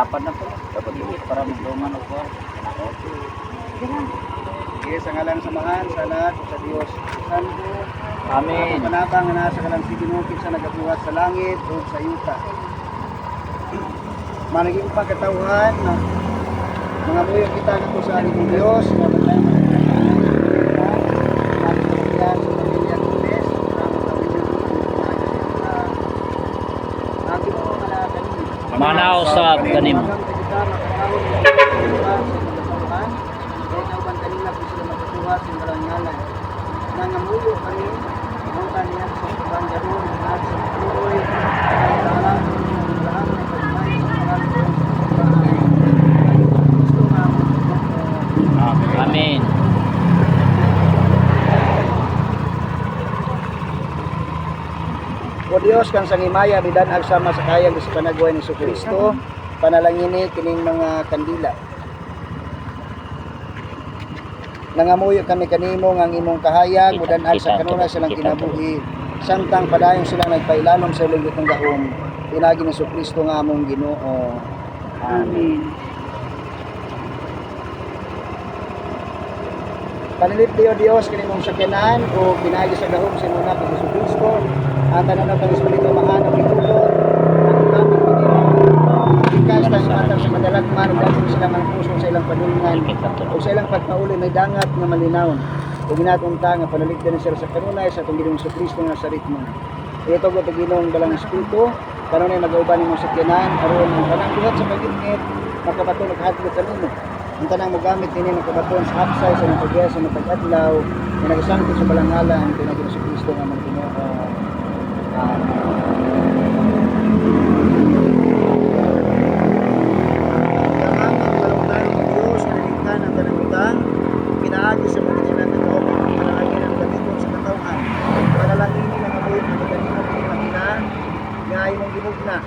Tapad na po. Dapat ilit para magduman o po. Sige, sa ngalan samahan, sa lahat, sa Diyos. Santo, Amen. panabang na nasa kalang sinunukit sa nagabuhat sa langit o sa yuta. Managing pagkatauhan na mga muyo kita na po sa aling Diyos, na batay Manaw sa kanim. Nangamuyo kami ang kanilang sa pagbandaron at sa tuloy at sa alam ng lahat ng pagmay sa alam ng Amen. O Diyos, kang sangimaya, bidan agsama sa kayang sa panagaway ni Kristo, panalangini kining mga kandila. Nangamuyo kami kanimo ng imong kahayag, mudan sa kanuna silang kinabuhi. Samtang padayon silang nagpailanom sa ilong itong gahom, pinagi ni Kristo nga among Ginoo. Amen. Panilit diyo Dios kining sakyanan o pinagi sa gahom sa imong anak ni Kristo. Ang tanan ng Espiritu mahanap gitugod ang aming ikas ng matang sa madalagman ug dapat sila ang puso sa ilang panulungan o sa ilang pagpauli may dangat nga malinawon ug ginatunta nga panaligdan sila sa kanunay sa atong Ginoong Kristo nga sa ritmo. Ito go to Ginoong dalang Espiritu kanunay mag-auban imong sakyanan aron ang tanang buhat sa pag-init makabaton ug hadlok kanimo. Ang tanang mogamit kini makabaton sa hapsay sa mga pagya sa matag-adlaw nga nagasangkot sa balangalan ang Ginoong Kristo nga among Ginoo. Ang balong-balong ng Diyos na naligtan ang tanang pinaagi sa mga kailan ng loob ng panalangin ang gamiton sa katauhan. Panalangin ng amoy ng kanina pinakina nga imong gimugna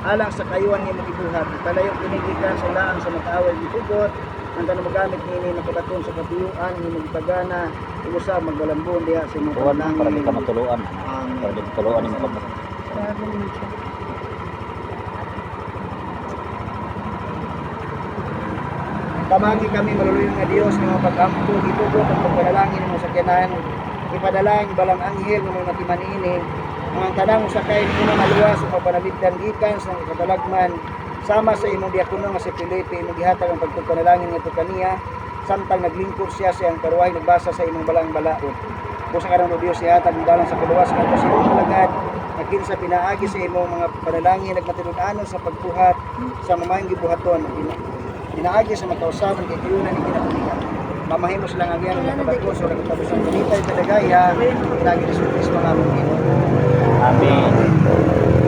alang sa kayuan niya mong ibuhat. Talayong pinigikan sa laang sa makaaway gitugot ang tanong magamit nini makabaton sa katuyuan ni magpagana usab magbalambon diha sa imong panalangin Para di ka matuluan. Para di matuluan ni mo. Tamagi kami maluluyo nga Dios nga mga pag-ampo gitugot ang pagpanalangin ng sakyanan ipadalangin balang anghel ng mga timanini ang tanang sakay nimo maluwas sa panalipdan gikan sa katalagman sama sa imong diakono nga si Felipe imong gihatag ang pagpanalangin ngadto kaniya samtang naglingkod siya sa iyang karuhay nagbasa sa imong balang balaod. Busa karon o Dios ihatag ang dalan sa kaluwas nga sa imong palagad nakin sa pinaagi sa imong mga panalangin nagmatulun-anon sa pagbuhat sa mamayong gibuhaton. Pinaagi sa matausaban kay tiyunan ni kinabuhian. Mamahimos lang ang yan ng kabatos o nagtabos ang kulitay kadagaya pinagi ni Jesus mga among Ginoo. Amen.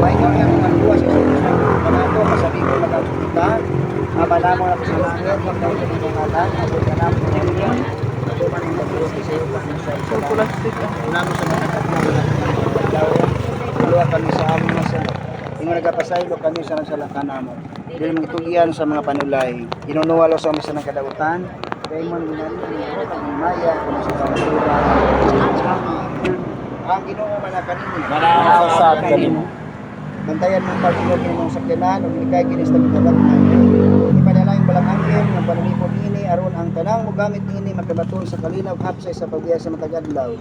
Maingon nga mga buwas sa Kristo panato masabi ko magkakita malamo na sa langit magdawat ng mga ngalan abot na namin ng Ginoo ato man ang bagos sa iyo sa plastic unamo sa mga pagdaw luwa kami sa among masunod ingon nagapasaylo kami sa nagsalakan namo dili magtugian sa mga panulay inunuwalo sa among sa kadautan kay man ginani ang maya kung sa pagtura ang Ginoo man kanimo Manaw sa kanim. bantayan mong pag-inog ng mga sakyanan o ginikay kinis na mitabagnan. Ipadalangin balang anghel ng panalipod ini aron ang tanang mogamit ini makabaton sa kalinaw hapsay sa pagbiya sa matagadlaw.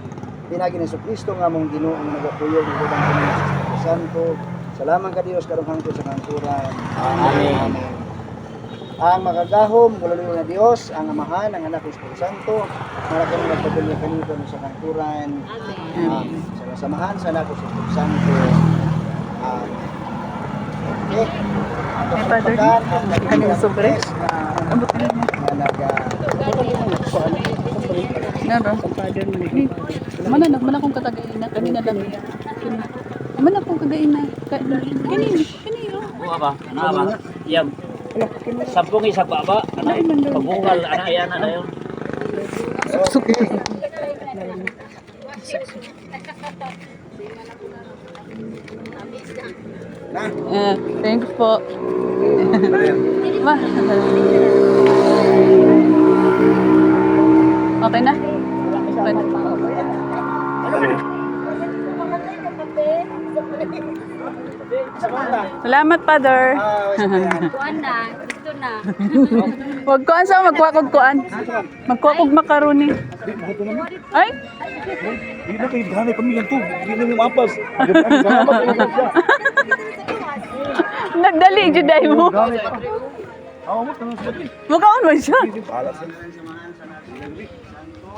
Pinagi ni Kristo nga mong Ginoo ang nagapuyog ng ubang kanina sa Espiritu Santo. Salamat ka Dios karong hangtod sa kanturan. Amen. Ang makagahom mululuyo na Dios, ang Amahan, ang Anak ng Espiritu Santo, malaki ng nagpatuloy kanito sa kanturan. Sa samahan sa Anak ng Espiritu Santo. Okay. May father kanina sobre. Abot na mo. Naro. Mana nagman akong katagaina kanina lang. Man akong kagaina. Kanina. Buha ba? Ana ba? Yam. Sampung isa baba. Ana pabungal ana yan na yun. Thanks po. Ma. Okay na? Okay na. Salamat, Father. Kuan na, gusto na. Wag kuan sa magkuha kuan. Magkuha kog macaroni. Ay, Hindi na kayo hanay pamilya to. Hindi na yung mapas. nagdali juday mo. Ako mo, tanong sa pati. Mukaon man siya. Balas.